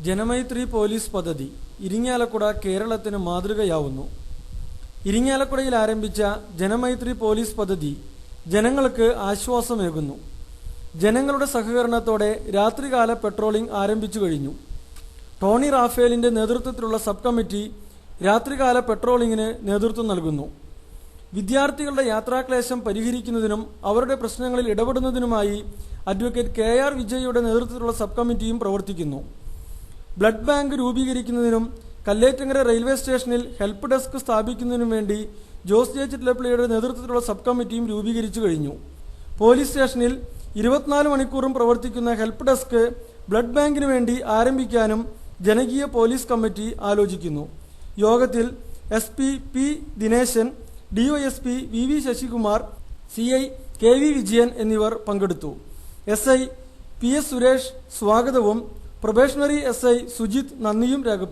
Janamaithri police പദ്ധതി ഇരിങ്ങാലക്കുട കേരളത്തിന് മാതൃകയാവുന്നു. ഇരിങ്ങാലക്കുടയിൽ ആരംഭിച്ച ജനമൈത്രി പോലീസ് പദ്ധതി ജനങ്ങൾക്ക് ആശ്വാസമേകുന്നു. ജനങ്ങളുടെ സഹകരണത്തോടെ രാത്രികാല പെട്രോളിംഗ് ആരംഭിച്ചു കഴിഞ്ഞു. ടോണി റാഫേലിന്റെ നേതൃത്വത്തിലുള്ള സബ് കമ്മിറ്റി രാത്രികാല പെട്രോളിംഗിന് നേതൃത്വം നൽകുന്നു. വിദ്യാർത്ഥികളുടെ യാത്രാക്ലേശം പരിഹരിക്കുന്നതിനും അവരുടെ പ്രശ്നങ്ങളിൽ ഇടപെടുന്നതിനുമായി അഡ്വക്കേറ്റ് KR വിജയയുടെ നേതൃത്വത്തിലുള്ള സബ് കമ്മിറ്റിയും പ്രവർത്തിക്കുന്നു. ബ്ലഡ് ബാങ്ക് രൂപീകരിക്കുന്നതിനും കല്ലേറ്റങ്ങര റെയിൽവേ സ്റ്റേഷനിൽ ഹെൽപ്പ് ഡെസ്ക് സ്ഥാപിക്കുന്നതിനും വേണ്ടി ജോസ് ജെ ചിറ്റലപ്പള്ളിയുടെ നേതൃത്വത്തിലുള്ള സബ് കമ്മിറ്റിയും രൂപീകരിച്ചു കഴിഞ്ഞു. പോലീസ് സ്റ്റേഷനിൽ 24 മണിക്കൂറും പ്രവർത്തിക്കുന്ന ഹെൽപ്പ് ഡെസ്ക് ബ്ലഡ് ബാങ്കിന് വേണ്ടി ആരംഭിക്കാനും ജനകീയ പോലീസ് കമ്മിറ്റി ആലോചിക്കുന്നു. യോഗത്തിൽ SP P Dineshan, DYSP VV Sasikumar, CI KV Vijayan എന്നിവർ പങ്കെടുത്തു. SI PS സുരേഷ് സ്വാഗതവും പ്രൊബേഷണറി SI സുജിത് നന്ദിയും രേഖപ്പെടുത്തി.